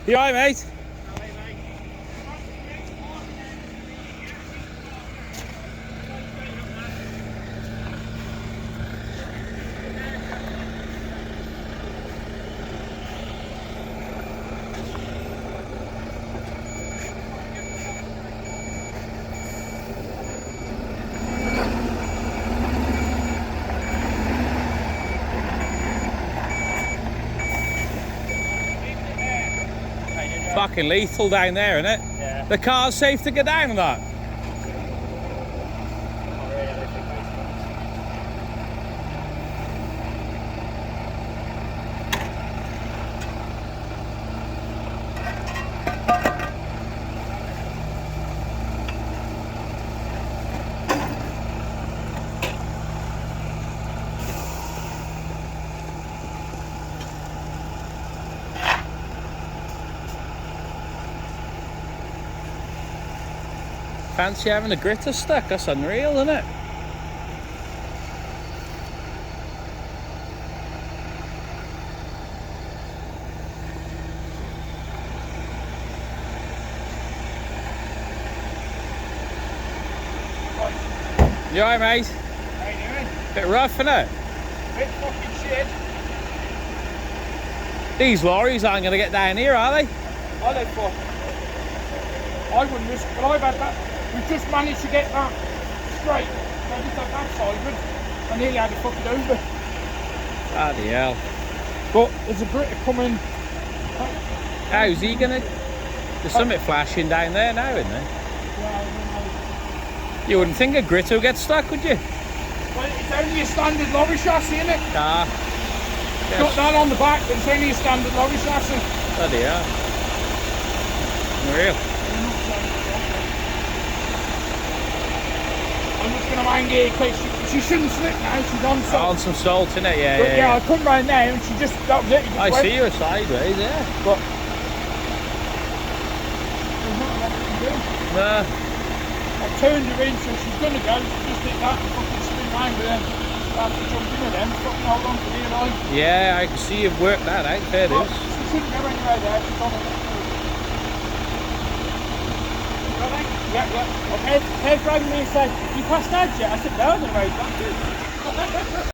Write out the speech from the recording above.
You alright, mate? Fucking lethal down there, isn't it? Yeah. The car's safe to get down or not? Fancy having a gritter stuck, that's unreal, isn't it? You alright, mate? How you doing? Bit rough, innit? Bit fucking shit. These lorries aren't going to get down here, are they? I don't fuck. I wouldn't risk, but I've had that. We've just managed to get that straight. I just had that side, I nearly had to fuck it over. Bloody hell. But there's a Brit coming. How's he going to... There's something flashing down there now, isn't there? You wouldn't think a gritter would get stuck, would you? Well, it's only a standard lorry chassis, isn't it? Ah. It's got that on the back, but it's only a standard lorry chassis. Bloody hell. Unreal. I'm just going to hang here in case she shouldn't slip now, she's on salt. On some salt, innit? Yeah, But yeah. I come round there and she just, that was it. Just I went. see her sideways, yeah. But there's not a lot we can do. Nah. I turned her in, so she's going to go. She just did that and fucking spin round, but then I have to jump in with them. Fucking hold on for dear life. Yeah, I can see you've worked that out. Fair But dues. she shouldn't go anywhere there. She's on it. Yeah, yeah. Okay, Ted rang me and said, you passed out yet? I said, no, I'm going to raise that.